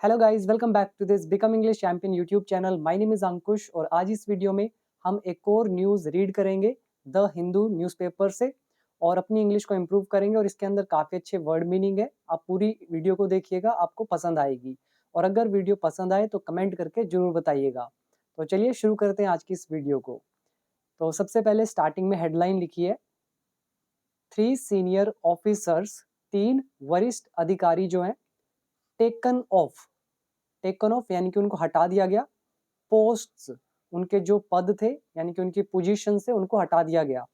Hello guys, welcome back to this become English champion YouTube channel. My name is Ankush और आज इस video में हम एक और न्यूज़ रीड करेंगे द हिंदू न्यूज़पेपर से और अपनी इंग्लिश को इम्प्रूव करेंगे। और इसके अंदर काफ़ी अच्छे वर्ड मीनिंग है। आप पूरी वीडियो को देखिएगा, आपको पसंद आएगी। और अगर वीडियो पसंद आए तो कमेंट करके ज़रूर बताइएगा। तो चलिए शुरू करते हैं आज की इस वीडियो को। तो सबसे पहले स्टार्टिंग में हेडलाइन लिखी है, 3 सीनियर ऑफिसर्स, 3 वरिष्ठ अधिकारी जो हैं, टेकन ऑफ यानी कि उनको हटा दिया गया। पोस्ट्स, उनके जो पद थे यानी कि उनकी पोजीशन से उनको हटा दिया गया।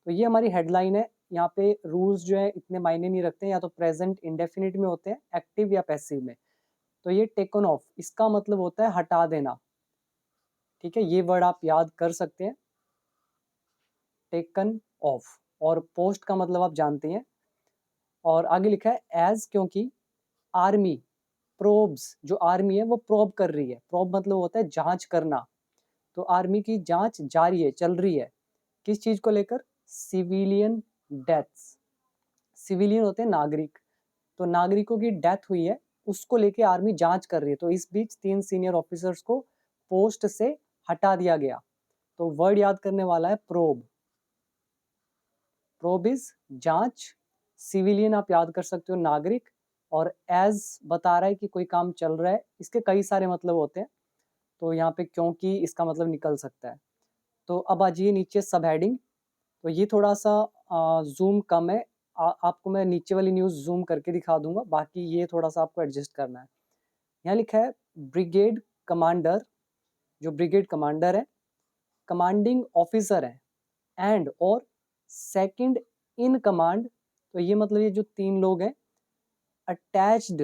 तो ये हमारी हेडलाइन है। यहाँ पे रूल्स जो है इतने मायने नहीं रखते हैं, या तो प्रेजेंट इंडेफिनिट में होते हैं, एक्टिव या पैसिव में। तो ये टेकन ऑफ, इसका मतलब होता है हटा देना। ठीक है, ये वर्ड आप याद कर सकते हैं, टेकन ऑफ। और पोस्ट का मतलब आप जानते हैं। और आगे लिखा है एज, क्योंकि आर्मी प्रोब्स, जो आर्मी है वो प्रोब कर रही है। प्रोब मतलब होता है जांच करना। तो आर्मी की जांच जारी है, चल रही है। किस चीज को लेकर? Civilian deaths. सिविलियन होते हैं नागरिक, तो नागरिकों की डेथ हुई है, उसको लेके आर्मी जांच कर रही है। तो इस बीच 3 सीनियर ऑफिसर्स को पोस्ट से हटा दिया गया। तो वर्ड याद करने वाला है प्रोब। प्रोब इज जांच, सिविलियन आप याद कर सकते हो नागरिक, और एज बता रहा है कि कोई काम चल रहा है। इसके कई सारे मतलब होते हैं, तो यहाँ पे क्योंकि इसका मतलब निकल सकता है। तो अब आ जाइए नीचे, सब हेडिंग। तो ये थोड़ा सा जूम कम है। आपको मैं नीचे वाली न्यूज़ जूम करके दिखा दूंगा, बाकी ये थोड़ा सा आपको एडजस्ट करना है। यहाँ लिखा है ब्रिगेड कमांडर, जो ब्रिगेड कमांडर है, कमांडिंग ऑफिसर है, एंड और सेकंड इन कमांड। तो ये मतलब ये जो 3 लोग हैं अटैच्ड,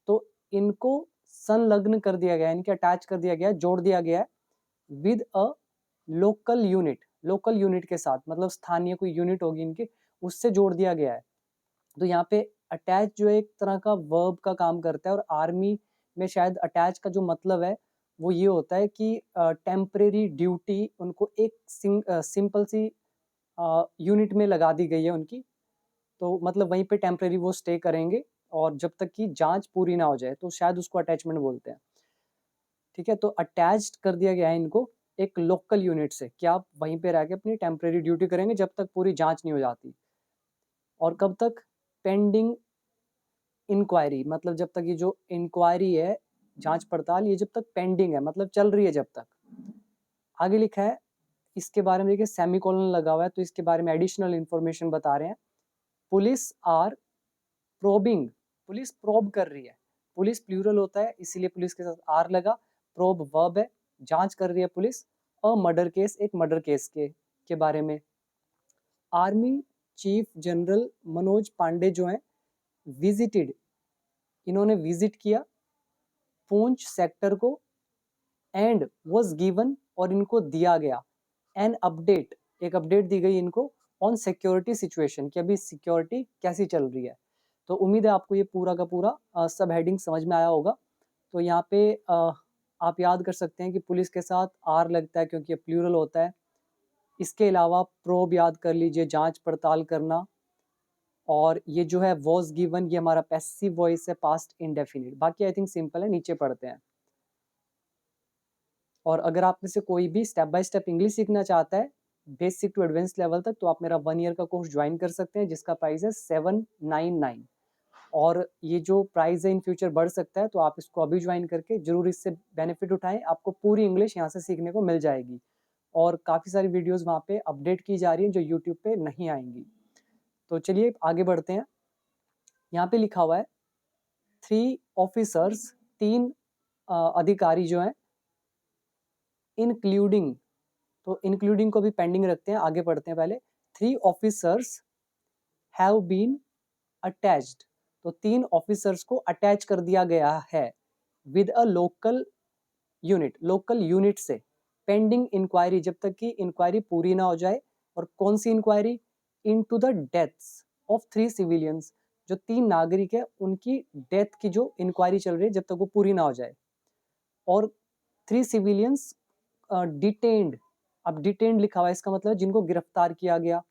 तो इनको संलग्न कर दिया गया है, इनके अटैच कर दिया गया है, जोड़ दिया गया है with a local unit. Local unit के साथ मतलब स्थानीय कोई यूनिट होगी इनकी, उससे जोड़ दिया गया है। तो यहाँ पे अटैच जो है एक तरह का वर्ब का काम करता है, और आर्मी में शायद अटैच का जो मतलब है वो ये होता है कि टेम्परेरी ड्यूटी उनको एक सिंपल सी यूनिट में लगा दी गई है उनकी। तो मतलब वहीं पे टेम्परेरी वो स्टे करेंगे, और जब तक कि जांच पूरी ना हो जाए, तो शायद उसको अटैचमेंट बोलते हैं। ठीक है, तो अटैच्ड कर दिया गया है इनको एक लोकल यूनिट से, कि आप वहीं पे रह के अपनी टेम्परेरी ड्यूटी करेंगे जब तक पूरी जांच नहीं हो जाती। और कब तक? पेंडिंग इंक्वायरी, मतलब जब तक ये जो इंक्वायरी है, जांच पड़ताल, ये जब तक पेंडिंग है मतलब चल रही है जब तक। आगे लिखा है इसके बारे में, देखिए सेमीकोलन लगा हुआ है, तो इसके बारे में एडिशनल इंफॉर्मेशन बता रहे हैं। Police are probing, police probe कर रही है। पुलिस प्लूरल होता है, इसीलिए पुलिस के साथ आर लगा। प्रोब वर्ब है, जांच कर रही है पुलिस। अ मर्डर केस, एक मर्डर केस के बारे में। Army chief general Manoj Pande जो हैं, विजिटेड, इन्होंने विजिट किया पूंछ सेक्टर को, एंड वाज गिवन, और इनको दिया गया एन अपडेट, एक अपडेट दी गई इनको ऑन सिक्योरिटी सिचुएशन, कि अभी सिक्योरिटी कैसी चल रही है। तो उम्मीद है आपको ये पूरा का पूरा सब हेडिंग समझ में आया होगा। तो यहाँ पे आप याद कर सकते हैं कि पुलिस के साथ आर लगता है क्योंकि ये प्लूरल होता है। इसके अलावा प्रोब याद कर लीजिए, जांच पड़ताल करना। और ये जो है वॉज गिवन, ये हमारा पैसिव वॉइस है, पास्ट इंडेफिनिट। बाकी आई थिंक सिंपल है, नीचे पढ़ते हैं। और अगर आप में से कोई भी स्टेप बाय स्टेप इंग्लिश सीखना चाहता है बेसिक टू एडवांस लेवल तक, तो आप मेरा 1 ईयर का कोर्स ज्वाइन कर सकते हैं, जिसका प्राइस है 799। और ये जो प्राइस है इन फ्यूचर बढ़ सकता है, तो आप इसको अभी ज्वाइन करके जरूर इससे बेनिफिट उठाएं। आपको पूरी इंग्लिश यहाँ से सीखने को मिल जाएगी, और काफ़ी सारी वीडियोस वहाँ पे अपडेट की जा रही हैं जो यूट्यूब पे नहीं आएंगी। तो चलिए आगे बढ़ते हैं। यहाँ पे लिखा हुआ है 3 ऑफिसर्स, 3 अधिकारी जो हैं, इंक्लूडिंग, तो इंक्लूडिंग को भी पेंडिंग रखते हैं, आगे पढ़ते हैं पहले। 3 ऑफिसर्स हैव बीन अटैच्ड, तो 3 ऑफिसर्स को अटैच कर दिया गया है with a local unit, local unit से। पेंडिंग इंक्वायरी, जब तक कि इंक्वायरी पूरी ना हो जाए। और कौन सी inquiry? Into the deaths of 3 civilians, जो 3 नागरिक है उनकी डेथ की जो इंक्वायरी चल रही है जब तक वो पूरी ना हो जाए। और 3 सिविलियंस डिटेन्ड, अब डिटेन्ड लिखा हुआ है, इसका मतलब जिनको गिरफ्तार किया गया।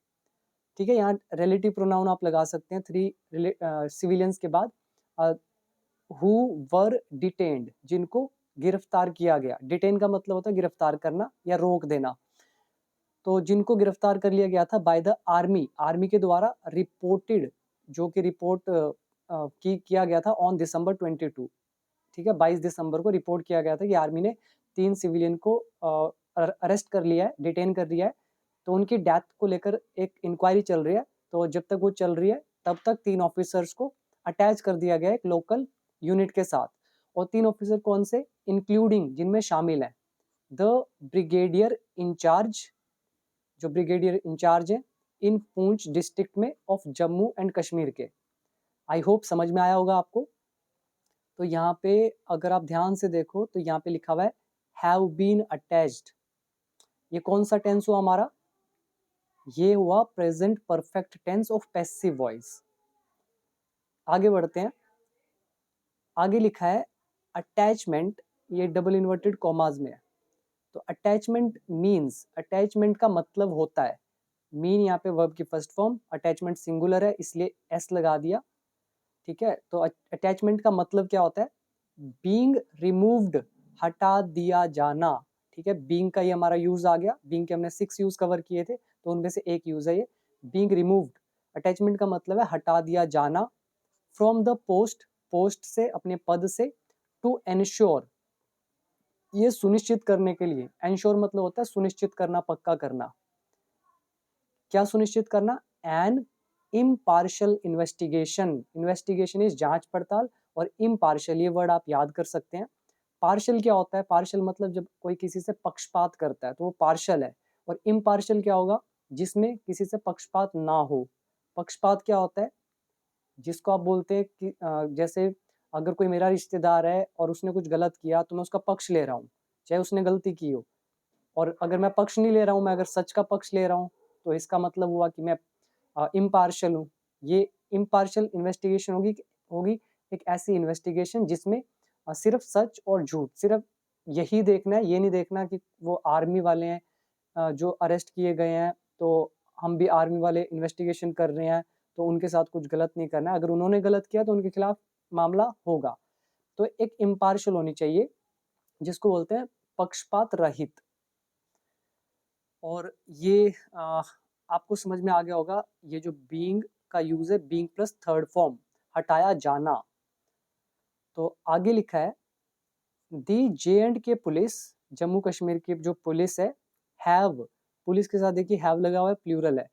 ठीक है, यहाँ रिलेटिव प्रोनाउन आप लगा सकते हैं 3 सिविलियंस के बाद। हु वर डिटेन्ड, जिनको गिरफ्तार किया गया। डिटेन का मतलब होता है गिरफ्तार करना या रोक देना। तो जिनको गिरफ्तार कर लिया गया था बाय द आर्मी, आर्मी के द्वारा रिपोर्टेड, जो कि रिपोर्ट किया गया था ऑन दिसंबर 22, ठीक है, 22 दिसंबर को रिपोर्ट किया गया था कि आर्मी ने 3 सिविलियन को अरेस्ट कर लिया है, डिटेन कर लिया है। तो उनकी डेथ को लेकर एक इंक्वायरी चल रही है। तो जब तक वो चल रही है तब तक 3 ऑफिसर्स को अटैच कर दिया गया है एक लोकल यूनिट के साथ। और 3 ऑफिसर कौन से, इंक्लूडिंग, जिनमें शामिल है द ब्रिगेडियर इंचार्ज, जो ब्रिगेडियर इंचार्ज है इन पूंछ डिस्ट्रिक्ट में ऑफ जम्मू एंड कश्मीर के। आई होप समझ में आया होगा आपको। तो यहाँ पे अगर आप ध्यान से देखो तो यहाँ पे लिखा हुआ है हैव बीन अटैच्ड। ये कौन सा टेंस हुआ हमारा, ये हुआ present perfect tense of passive voice. आगे बढ़ते हैं। आगे लिखा है अटैचमेंट, ये डबल इन्वर्टेड कॉमाज में है। तो अटैचमेंट मीन्स, अटैचमेंट का मतलब होता है, मीन यहाँ पे वर्ब की फर्स्ट फॉर्म, अटैचमेंट सिंगुलर है इसलिए एस लगा दिया, ठीक है। तो अटैचमेंट का मतलब क्या होता है, बीइंग रिमूव्ड, हटा दिया जाना, ठीक है। बीइंग का ये हमारा यूज आ गया, बीइंग के हमने 6 यूज कवर किए थे तो उनमें से एक यूज है ये बीइंग रिमूव्ड। अटैचमेंट का मतलब है हटा दिया जाना, फ्रॉम द पोस्ट, पोस्ट से, अपने पद से, टू एनश्योर, ये सुनिश्चित करने के लिए, एंश्योर मतलब होता है सुनिश्चित करना, पक्का करना। क्या सुनिश्चित करना, an impartial investigation, investigation is जांच पड़ताल, और इम्पार्शियल ये वर्ड आप याद कर सकते हैं। पार्शियल क्या होता है, पार्शियल मतलब जब कोई किसी से पक्षपात करता है तो वो पार्शियल है। और इम्पार्शियल क्या होगा, जिसमें किसी से पक्षपात ना हो। पक्षपात क्या होता है, जिसको आप बोलते हैं कि जैसे अगर कोई मेरा रिश्तेदार है और उसने कुछ गलत किया तो मैं उसका पक्ष ले रहा हूँ, चाहे उसने गलती की हो। और अगर मैं पक्ष नहीं ले रहा हूँ, मैं अगर सच का पक्ष ले रहा हूँ, तो इसका मतलब हुआ कि मैं इम्पार्शियल हूँ। ये इम्पार्शियल इन्वेस्टिगेशन होगी होगी एक ऐसी इन्वेस्टिगेशन जिसमें सिर्फ सच और झूठ, सिर्फ यही देखना है, ये नहीं देखना कि वो आर्मी वाले हैं जो अरेस्ट किए गए हैं तो हम भी आर्मी वाले इन्वेस्टिगेशन कर रहे हैं तो उनके साथ कुछ गलत नहीं करना है। अगर उन्होंने गलत किया तो उनके खिलाफ मामला होगा। तो एक इम्पार्शियल होनी चाहिए, जिसको बोलते हैं पक्षपात रहित। और ये आपको समझ में आ गया होगा, ये जो बीइंग का यूज है, बीइंग प्लस थर्ड फॉर्म, हटाया जाना। तो आगे लिखा है दी जे एंड के पुलिस, जम्मू कश्मीर की जो पुलिस है, हैव, पुलिस के साथ देखिए हैव लगा हुआ है, प्लूरल है।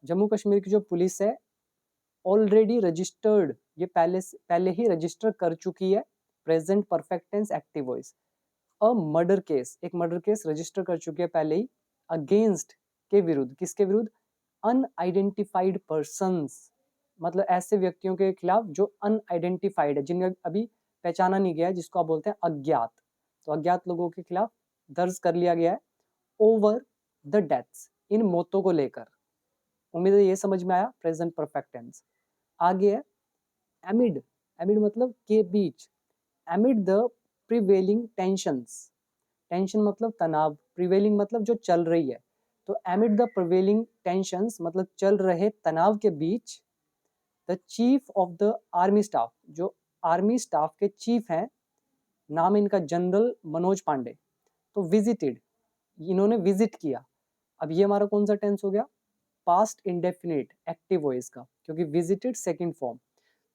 जम्मू कश्मीर की जो पुलिस है ऑलरेडी रजिस्टर्ड, ये पहले ही रजिस्टर कर चुकी है, present perfect tense active voice, a murder case, एक मर्डर केस रजिस्टर कर चुकी है पहले ही, अगेंस्ट, के विरुद्ध, किसके विरुद्ध, अनआइडेंटिफाइड पर्सन्स, मतलब ऐसे व्यक्तियों के खिलाफ जो अनआइडेंटिफाइड है, जिन्हें अभी पहचाना नहीं गया है, जिसको आप बोलते हैं अज्ञात। तो अज्ञात लोगों के खिलाफ दर्ज कर लिया गया है, ओवर द डेथ्स, इन मौतों को लेकर। उम्मीद है ये समझ में आया, प्रेजेंट परफेक्ट टेंस। आगे है एमिड, एमिड मतलब के बीच, amid the prevailing tensions, tension मतलब तनाव, प्रिवेलिंग मतलब जो चल रही है। तो एमिड द प्रिवेलिंग टेंशंस मतलब चल रहे तनाव के बीच, the chief of the army staff, जो आर्मी स्टाफ के चीफ हैं, नाम इनका जनरल मनोज पांडे, तो विजिटेड, इन्होंने विजिट किया। अब ये हमारा कौन सा टेंस हो गया, पास्ट इंडेफिनिट एक्टिव वॉइस का, क्योंकि विजिटेड सेकंड फॉर्म।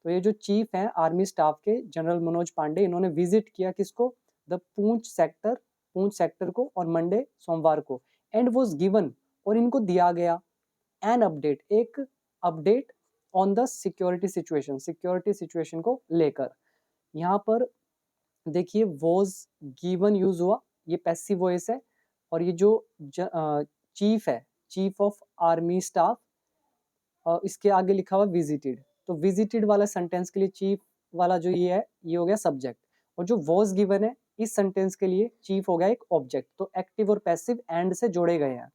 तो ये जो चीफ हैं आर्मी स्टाफ के, जनरल मनोज पांडे, इन्होंने विजिट किया किसको, the Poonch sector, Poonch sector को, और मंडे, सोमवार को, एंड वॉज गिवन, और इनको दिया गया, एन अपडेट, एक update, on the security situation, security situation को लेकर। यहाँ पर देखिए वॉज गिवन यूज हुआ, ये पैसिव वॉइस है। और ये जो चीफ है, चीफ ऑफ आर्मी स्टाफ, इसके आगे लिखा हुआ विजिटेड, तो विजिटेड वाला सेंटेंस के लिए चीफ वाला जो ये है, ये हो गया सब्जेक्ट, और जो वॉज गिवन है इस सेंटेंस के लिए चीफ हो गया एक ऑब्जेक्ट। तो एक्टिव और पैसिव एंड से जोड़े गए हैं।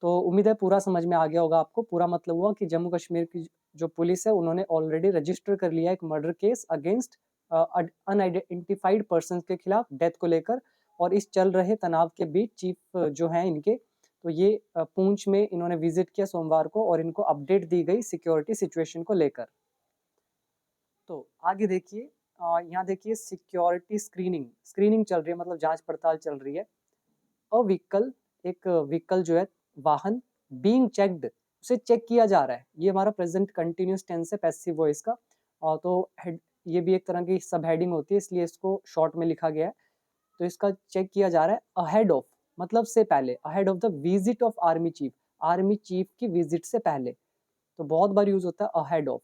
तो उम्मीद है पूरा समझ में आ गया होगा आपको। पूरा मतलब हुआ कि जम्मू कश्मीर की जो पुलिस है उन्होंने ऑलरेडी रजिस्टर कर लिया एक murder case against unidentified person के खिलाफ, डेथ को लेकर। और इस चल रहे तनाव के बीच चीफ जो हैं इनके, तो ये पूंछ में इन्होंने विजिट किया सोमवार को, और इनको अपडेट दी गई सिक्योरिटी सिचुएशन को लेकर। तो आगे देखिए, यहाँ देखिए सिक्योरिटी स्क्रीनिंग चल रही है, मतलब जांच पड़ताल चल रही है। अ व्हीकल, एक व्हीकल जो है, वाहन, बीइंग चेक्ड, उसे चेक किया जा रहा है। ये हमारा प्रेजेंट कंटिन्यूस टेंस है पैसिव वॉइस का। तो हेड, ये भी एक तरह की सब हेडिंग होती है, इसलिए इसको शॉर्ट में लिखा गया है। तो इसका चेक किया जा रहा है अहेड ऑफ, मतलब से पहले, ahead of the visit of army chief की विजिट से पहले। तो बहुत बार यूज होता है अहेड ऑफ।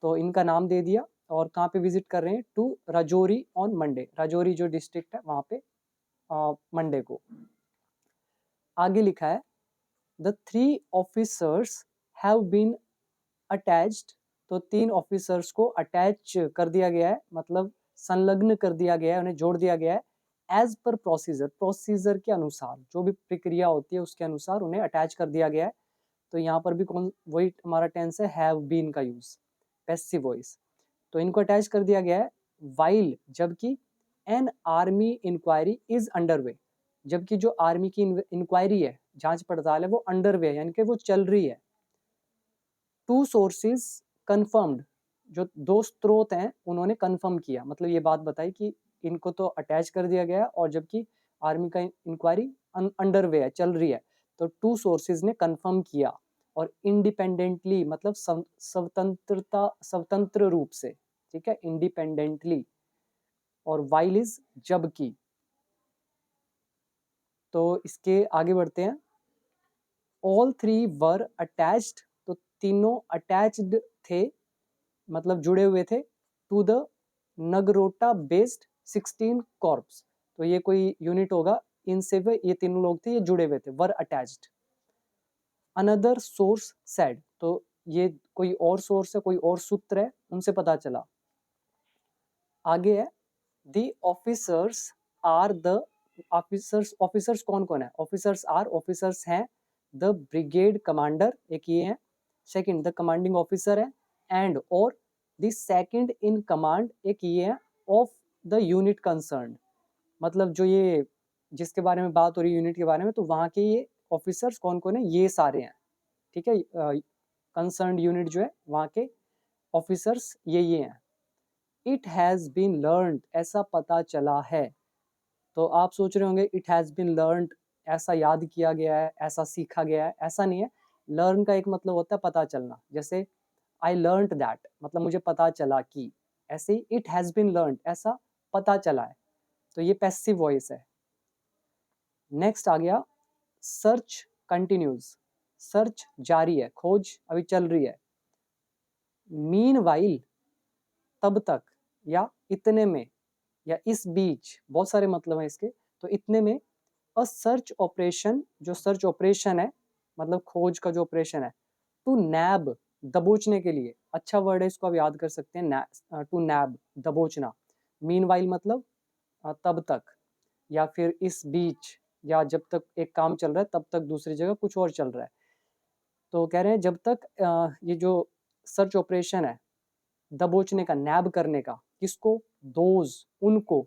तो इनका नाम दे दिया, और कहाँ पे विजिट कर रहे हैं, to Rajouri on Monday, Rajouri जो डिस्ट्रिक्ट है वहाँ पे मंडे को। आगे लिखा है the 3 officers have been attached. तो 3 ऑफिसर्स को अटैच कर दिया गया है, मतलब संलग्न कर दिया गया है, उन्हें जोड़ दिया गया है एज पर प्रोसीजर के अनुसार, जो भी प्रक्रिया होती है उसके अनुसार उन्हें अटैच कर दिया गया है। तो यहाँ पर भी कौन, वही हमारा टेंस है हैव बीन का यूज, पैसिव वॉइस। तो इनको अटैच कर दिया गया है वाइल, जबकि an army inquiry is underway, जबकि जो आर्मी की इंक्वायरी है, जांच पड़ताल है, वो अंडरवे है, यानी कि वो चल रही है। टू सोर्सेज कंफर्म्ड, जो 2 स्रोत हैं उन्होंने कंफर्म किया, मतलब ये बात बताई कि इनको तो अटैच कर दिया गया, और जबकि आर्मी का इंक्वायरी अंडरवे है, चल रही है। तो 2 सोर्सेज ने कंफर्म किया, और इंडिपेंडेंटली, मतलब स्वतंत्र रूप से, ठीक है, इंडिपेंडेंटली। और वाइल इज जबकि। तो इसके आगे बढ़ते हैं। ऑल 3 वर अटैच्ड, तो तीनों अटैच्ड थे, मतलब जुड़े हुए थे, to the Nagrota based 16 corps. तो ये कोई यूनिट होगा, इनसे वे, ये तीनों लोग थे, ये जुड़े हुए थे, वर अटैच्ड। अनदर सोर्स सेड, तो ये कोई और सोर्स है, कोई और सूत्र है, उनसे पता चला। आगे है the officers are the, officers कौन कौन है, ऑफिसर्स हैं द ब्रिगेड कमांडर, एक ये है। सेकंड, द कमांडिंग ऑफिसर है, एंड और द सेकंड इन कमांड, एक ये है, ऑफ द यूनिट कंसर्न, मतलब जो ये जिसके बारे में बात हो रही है यूनिट के बारे में, तो वहाँ के ये ऑफिसर्स कौन कौन है, ये सारे हैं, ठीक है। कंसर्न यूनिट जो है वहाँ के ऑफिसर्स ये हैं। इट हैज़ बीन लर्नड, ऐसा पता चला है। तो आप सोच रहे होंगे इट हैज़ बीन लर्नड, ऐसा याद किया गया है, ऐसा सीखा गया है, ऐसा नहीं है। लर्न का एक मतलब होता है पता चलना, जैसे आई लर्नड दैट, मतलब मुझे पता चला कि। ऐसे ही इट हैज़ बीन लर्नड, ऐसा पता चला है। तो ये पैसिव वॉइस है। नेक्स्ट आ गया सर्च कंटिन्यूज, सर्च जारी है, खोज अभी चल रही है। मीनवाइल, तब तक, या इतने में, या इस बीच, बहुत सारे मतलब हैं इसके। तो इतने में अ सर्च ऑपरेशन, जो सर्च ऑपरेशन है, मतलब खोज का जो ऑपरेशन है, टू नैब, दबोचने के लिए, अच्छा वर्ड है, इसको आप याद कर सकते हैं, टू नैब, दबोचना। मीनवाइल मतलब तब तक, या फिर इस बीच, या जब तक एक काम चल रहा है तब तक दूसरी जगह कुछ और चल रहा है। तो कह रहे हैं जब तक ये जो सर्च ऑपरेशन है, दबोचने का, नैब करने का, किसको, दोज, उनको,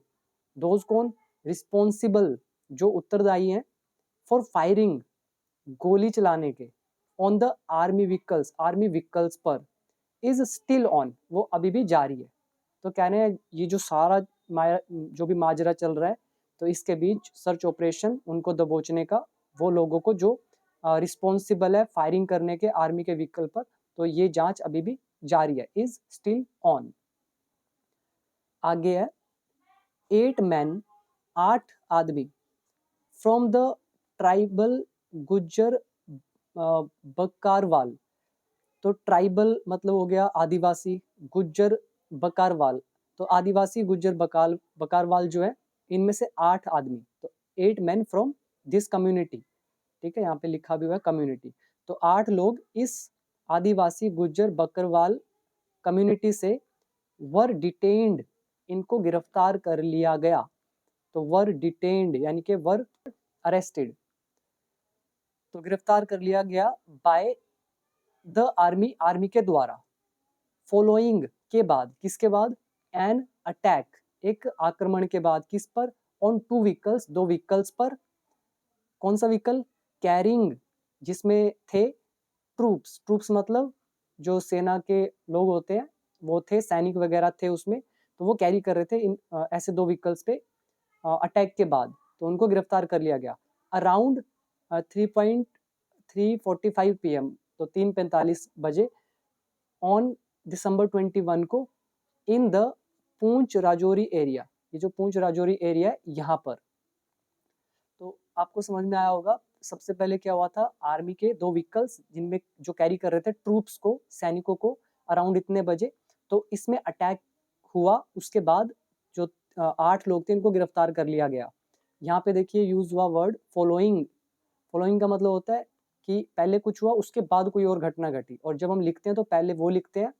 दोज कौन, रिस्पॉन्सिबल, जो उत्तरदायी हैं, फॉर फायरिंग, गोली चलाने के, ऑन द आर्मी व्हीकल्स पर, इज स्टिल ऑन, वो अभी भी जारी है। तो कहने हैं ये जो सारा जो भी माजरा चल रहा है, तो इसके बीच सर्च ऑपरेशन, उनको दबोचने का, वो लोगों को जो रिस्पॉन्सिबल है फायरिंग करने के आर्मी के व्हीकल पर, तो ये जांच अभी भी जारी है, इज स्टिल ऑन। आगे है 8 मैन, 8 आदमी, फ्रॉम द ट्राइबल गुज्जर बकारवाल। तो ट्राइबल मतलब हो गया आदिवासी, गुज्जर बकारवाल, तो आदिवासी गुज्जर बकारवाल जो है, इनमें से 8 आदमी, तो 8 मैन फ्रॉम दिस कम्युनिटी, ठीक है, यहाँ पे लिखा भी हुआ है कम्युनिटी। तो 8 लोग इस आदिवासी गुज्जर बकरवाल कम्युनिटी से वर डिटेन्ड, इनको गिरफ्तार कर लिया गया। तो वर डिटेन्ड यानी कि वर अरेस्टेड, तो गिरफ्तार कर लिया गया बाय द आर्मी के द्वारा, फॉलोइंग के बाद, किसके बाद, एन अटैक, एक आक्रमण के बाद, किस पर, ऑन 2 व्हीकल्स, 2 व्हीकल्स पर। कौन सा व्हीकल, कैरिंग, जिसमें थे ट्रूप्स मतलब जो सेना के लोग होते हैं, वो थे, सैनिक वगैरह थे उसमें, तो वो कैरी कर रहे थे ऐसे 2 व्हीकल्स पे अटैक के बाद, तो उनको गिरफ्तार कर लिया गया। अराउंड 3:45 पीएम, तो 3:45 बजे ऑन दिसंबर 21 को in the Poonch Rajouri area, ये जो पूंछ राजौरी एरिया है यहाँ पर। तो आपको समझ में आया होगा, सबसे पहले क्या हुआ था, आर्मी के 2 व्हीकल्स जिनमें जो कैरी कर रहे थे ट्रूप्स को, सैनिकों को, अराउंड इतने बजे, तो इसमें अटैक हुआ। उसके बाद जो 8 लोग थे इनको गिरफ्तार कर लिया गया। यहाँ पे देखिए यूज हुआ वर्ड फॉलोइंग। फॉलोइंग का मतलब होता है कि पहले कुछ हुआ उसके बाद कोई और घटना घटी, और जब हम लिखते हैं तो पहले वो लिखते हैं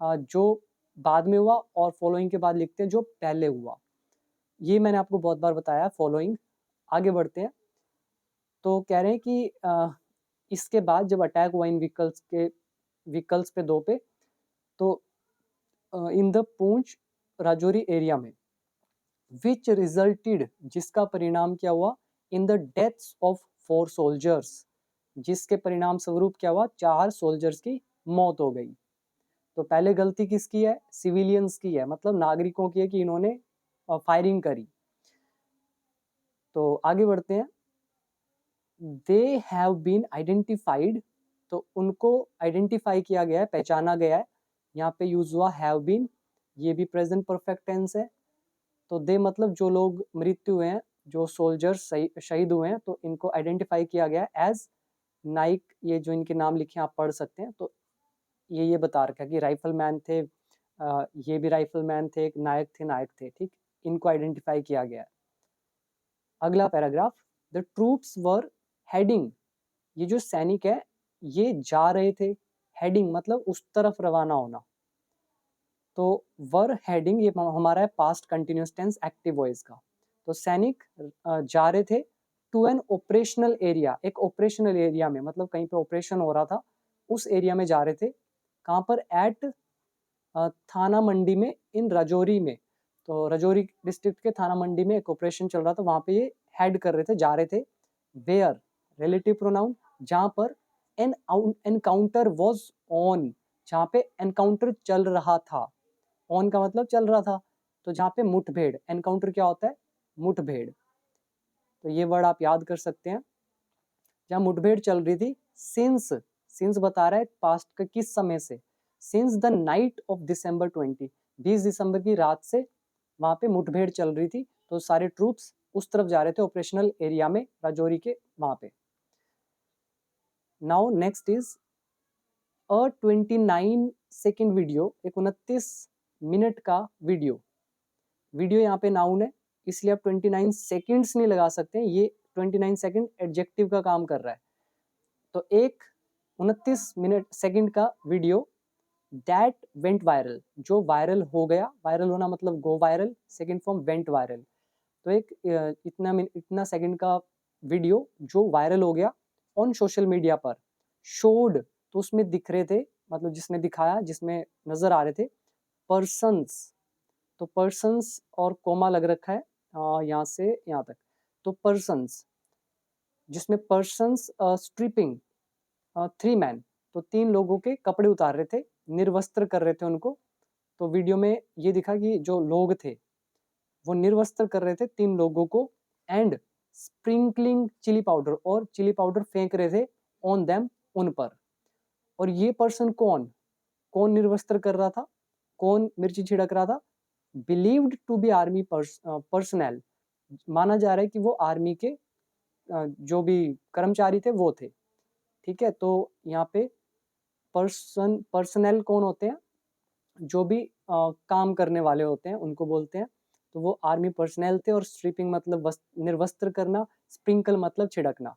जो बाद में हुआ, और फॉलोइंग के बाद लिखते हैं जो पहले हुआ। ये मैंने आपको बहुत बार बताया फॉलोइंग। आगे बढ़ते हैं, तो कह रहे हैं कि इसके बाद जब अटैक हुआ इन व्हीकल्स पे 2 पे, तो in the Poonch Rajouri area में, विच रिजल्टेड, जिसका परिणाम क्या हुआ, in the deaths of 4 soldiers, जिसके परिणाम स्वरूप क्या हुआ, 4 सोल्जर्स की मौत हो गई। तो पहले गलती किसकी है, सिविलियंस की है, मतलब नागरिकों की है कि इन्होंने फायरिंग करी। तो आगे बढ़ते हैं, दे हैव बीन आइडेंटिफाइड, तो उनको आइडेंटिफाई किया गया है, पहचाना गया है। यहाँ पे यूज हुआ हैव बीन, ये भी प्रेजेंट परफेक्ट टेंस है। तो दे मतलब जो लोग मृत्यु हुए हैं, जो सोल्जर्स शहीद हुए हैं, तो इनको आइडेंटिफाई किया गया है एज नाइक। ये जो इनके नाम लिखे हैं आप पढ़ सकते हैं। तो ये बता रखा है कि राइफलमैन थे, ये भी राइफलमैन थे, एक नायक थे, ठीक, इनको आइडेंटिफाई किया गया है। अगला paragraph, the troops were heading, ये जो सैनिक है ये जा रहे थे, हेडिंग मतलब उस तरफ रवाना होना। तो वर हेडिंग ये हमारा है past continuous tense active voice का। तो सैनिक जा रहे थे टू एन ऑपरेशनल एरिया, एक ऑपरेशनल एरिया में, मतलब कहीं पे ऑपरेशन हो रहा था, उस एरिया में जा रहे थे। कहाँ पर, एट थाना मंडी में, इन राजौरी में। तो राजौरी डिस्ट्रिक्ट के थाना मंडी में एक ऑपरेशन चल रहा था, वहां पे ये हेड कर रहे थे, जा रहे थे। वेयर, रिलेटिव प्रोनाउन, जहां पर एन एनकाउंटर वॉज ऑन, जहां पे एनकाउंटर चल रहा था। ऑन का मतलब चल रहा था, तो जहां पे मुठभेड़, एनकाउंटर क्या होता है, मुठभेड़। तो ये वर्ड आप याद कर सकते हैं, जहां मुठभेड़ चल रही थी। सिंस बता रहा है पास्ट का, किस समय से, since the night of December 20 दिसंबर की रात से वहां पे मुठभेड़ चल रही थी। तो सारे ट्रूप्स उस तरफ जा रहे थे, ऑपरेशनल एरिया में, राजौरी के वहां पे। Now next is a 29 second video, एक 29 मिनट का वीडियो। वीडियो यहाँ पे नाउन है, इसलिए आप 29 सेकेंड्स नहीं लगा सकते हैं, ये 29 सेकेंड एडजेक्टिव का काम कर रहा है। तो एक 29 मिनट सेकेंड का वीडियो, दैट वेंट वायरल, जो वायरल हो गया, वायरल होना मतलब go viral, second form went viral. तो एक इतना सेकंड का वीडियो जो वायरल हो गया ऑन सोशल मीडिया पर। शोड, तो उसमें दिख रहे थे, मतलब जिसने दिखाया, जिसमें नजर आ रहे थे, पर्सन्स। तो पर्सन्स और कोमा लग रखा है यहाँ से यहाँ तक। तो पर्सन्स, जिसमें पर्सन्स स्ट्रिपिंग 3 मैन, तो 3 लोगों के कपड़े उतार रहे थे, निर्वस्त्र कर रहे थे उनको। तो वीडियो में ये दिखा कि जो लोग थे वो निर्वस्त्र कर रहे थे 3 लोगों को, एंड स्प्रिंकलिंग चिली पाउडर, और चिली पाउडर फेंक रहे थे ऑन देम, उन पर। और ये पर्सन कौन कौन निर्वस्त्र कर रहा था, कौन मिर्ची छिड़क रहा था, believed to be army personnel, माना जा रहा है कि वो आर्मी के जो भी कर्मचारी थे वो थे। ठीक है, तो यहाँ पे पर्सनल कौन होते हैं, जो भी काम करने वाले होते हैं उनको बोलते हैं। तो वो आर्मी पर्सनल थे, और स्ट्रिपिंग मतलब निर्वस्त्र करना, स्प्रिंकल मतलब छिड़कना।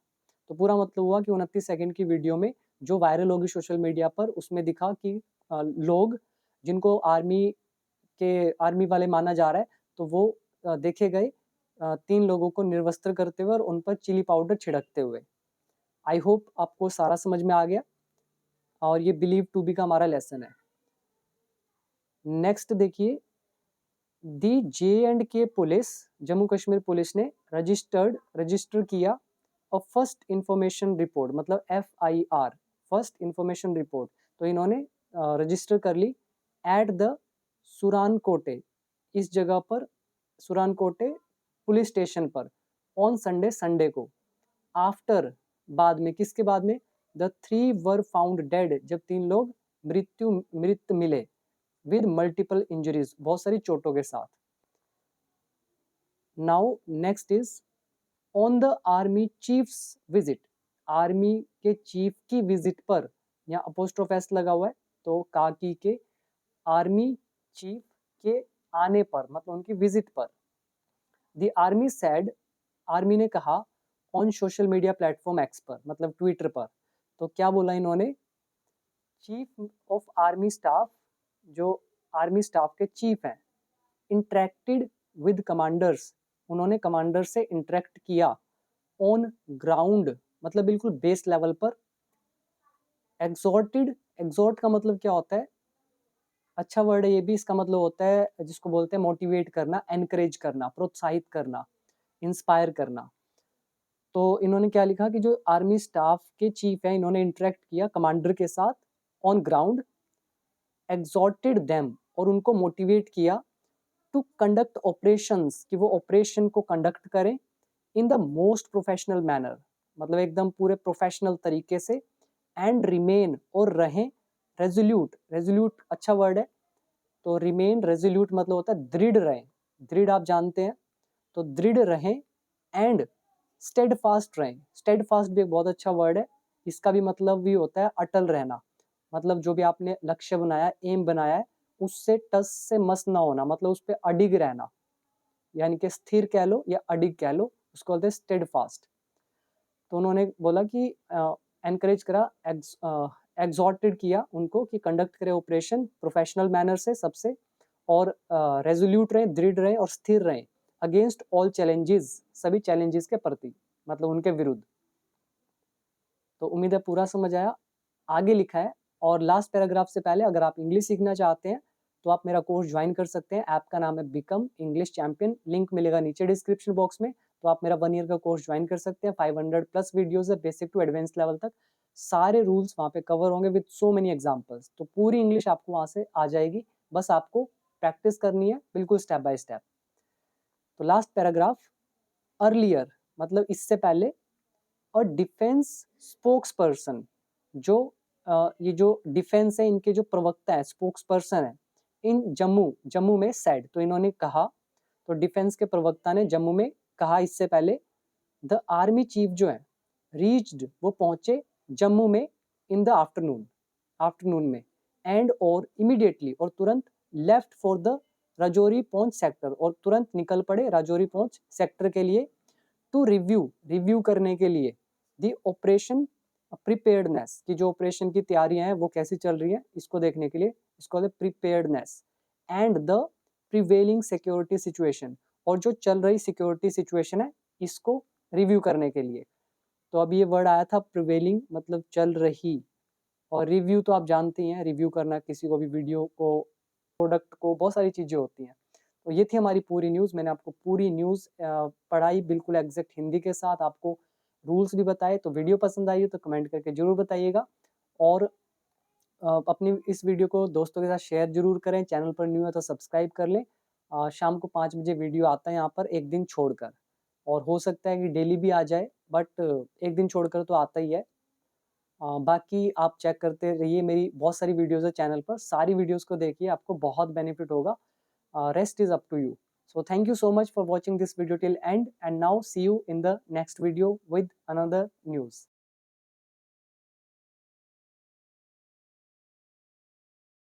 तो पूरा मतलब हुआ कि 29 सेकंड की वीडियो में जो वायरल होगी सोशल मीडिया पर, उसमें दिखा कि लोग जिनको आर्मी वाले माना जा रहा है, तो वो देखे गए 3 लोगों को निर्वस्त्र करते हुए और उन पर चिली पाउडर छिड़कते हुए। आई होप आपको सारा समझ में आ गया, और ये बिलीव टू बी का हमारा लेसन है। नेक्स्ट देखिए, दी J&K police, Jammu Kashmir police ने रजिस्टर किया और फर्स्ट इंफॉर्मेशन रिपोर्ट, मतलब FIR, फर्स्ट इंफॉर्मेशन रिपोर्ट। तो इन्होंने रजिस्टर कर ली एट द सुरानकोटे, इस जगह पर सुरानकोटे पुलिस स्टेशन पर, ऑन संडे, संडे को, आफ्टर, बाद में, किसके बाद में, द 3 वर फाउंड डेड, जब 3 लोग मृत मिले, विद मल्टीपल इंजरीज, बहुत सारी चोटों के साथ. Now next is on the army chiefs visit, army के चीफ की विजिट पर, यहाँ अपोस्ट्रोफ एस लगा हुआ है, तो काकी के आर्मी चीफ के आने पर, मतलब उनकी विजिट पर. द आर्मी सेड, आर्मी ने कहा, on social media platform x पर, मतलब ट्विटर पर. तो क्या बोला इन्होंने, चीफ ऑफ आर्मी स्टाफ, जो आर्मी स्टाफ के चीफ हैं, इंटरेक्टेड विद कमांडर्स, उन्होंने कमांडर से इंटरेक्ट किया, ऑन ग्राउंड, मतलब बिल्कुल बेस लेवल पर. एग्जॉर्टेड, एग्जॉर्ट का मतलब क्या होता है, अच्छा वर्ड है ये भी, इसका मतलब होता है जिसको बोलते हैं मोटिवेट करना, एनकरेज करना, प्रोत्साहित करना, इंस्पायर करना. तो इन्होंने क्या लिखा कि जो आर्मी स्टाफ के चीफ है, इन्होंने इंटरेक्ट किया कमांडर के साथ ऑन ग्राउंड, एग्जॉर्टेड देम, और उनको मोटिवेट किया, टू कंडक्ट ऑपरेशंस, कि वो ऑपरेशन को कंडक्ट करें, in the most professional manner, मतलब एकदम पूरे प्रोफेशनल तरीके से, एंड रिमेन, और रहें, रेजोल्यूट, रेजोल्यूट अच्छा वर्ड है, तो रिमेन, रेजोल्यूट मतलब होता है दृढ़ रहें, दृढ़ आप जानते हैं, तो दृढ़ रहें, एंड स्टेड फास्ट रहें, स्टेड फास्ट भी एक बहुत अच्छा वर्ड है, इसका भी मतलब भी होता है अटल रहना, मतलब जो भी आपने लक्ष्य बनाया, एम बनाया है, उससे टस से मस ना होना, मतलब उस पर अडिग रहना, यानी कि स्थिर कह लो या अडिग कह लो, उसको बोलते हैं स्टेड फास्ट. तो उन्होंने बोला कि एनकरेज करा, एग्जॉर्टेड किया उनको कि कंडक्ट करें ऑपरेशन प्रोफेशनल मैनर से सबसे, और रेजोल्यूट रहें, दृढ़ रहें और स्थिर रहें, अगेंस्ट ऑल चैलेंजेस, सभी चैलेंजेस के प्रति, मतलब उनके विरुद्ध. तो उम्मीद है पूरा समझ आया. आगे लिखा है, और लास्ट पैराग्राफ से पहले, अगर आप इंग्लिश सीखना चाहते हैं तो आप मेरा कोर्स ज्वाइन कर सकते हैं. ऐप का नाम है बिकम इंग्लिश चैंपियन, लिंक मिलेगा नीचे डिस्क्रिप्शन बॉक्स में. तो आप मेरा 1 ईयर का कोर्स ज्वाइन कर सकते हैं. 500 प्लस वीडियोस है, बेसिक टू एडवांस लेवल तक, सारे रूल्स वहाँ पे कवर होंगे विद सो मेनी एग्जाम्पल्स. तो पूरी इंग्लिश आपको वहाँ से आ जाएगी, बस आपको प्रैक्टिस करनी है, बिल्कुल स्टेप बाय स्टेप. तो लास्ट पैराग्राफ, अर्लियर मतलब इससे पहले, और डिफेंस स्पोक्स पर्सन, जो ये जो डिफेंस है, इनके जो प्रवक्ता है, स्पोक्स पर्सन है, इन जम्मू में सेड, तो इन्होंने कहा, तो डिफेंस के प्रवक्ता ने जम्मू में कहा इससे पहले, द आर्मी चीफ जो है, रीच्ड, वो पहुंचे जम्मू में, इन द आफ्टरनून में, एंड और इमीडिएटली, और तुरंत, लेफ्ट फॉर द राजौरी पहुंच सेक्टर, और तुरंत निकल पड़े राजौरी पहुंच सेक्टर के लिए, टू रिव्यू करने के लिए, दी ऑपरेशन प्रिपेयर्डनेस, की जो ऑपरेशन की तैयारियां हैं वो कैसी चल रही है, इसको देखने के लिए, इसको preparedness, and the prevailing security situation, और जो चल रही सिक्योरिटी सिचुएशन है, इसको रिव्यू करने के लिए. तो अब ये वर्ड आया था प्रिवेलिंग, मतलब चल रही, और रिव्यू तो आप जानते ही हैं, रिव्यू करना किसी को भी, वीडियो को, प्रोडक्ट को, बहुत सारी चीज़ें होती हैं. तो ये थी हमारी पूरी न्यूज़. मैंने आपको पूरी न्यूज़ पढ़ाई बिल्कुल एग्जैक्ट हिंदी के साथ, आपको रूल्स भी बताए. तो वीडियो पसंद आई हो तो कमेंट करके ज़रूर बताइएगा, और अपनी इस वीडियो को दोस्तों के साथ शेयर जरूर करें. चैनल पर न्यू है तो सब्सक्राइब कर लें. शाम को 5 बजे वीडियो आता है यहाँ पर, एक दिन छोड़कर, और हो सकता है कि डेली भी आ जाए, बट एक दिन छोड़कर तो आता ही है. बाकी आप चेक करते रहिए, मेरी बहुत सारी वीडियोज़ है चैनल पर, सारी वीडियोज़ को देखिए, आपको बहुत बेनिफिट होगा. Rest is up to you. So thank you so much for watching this video till end, and now see you in the next video with another news.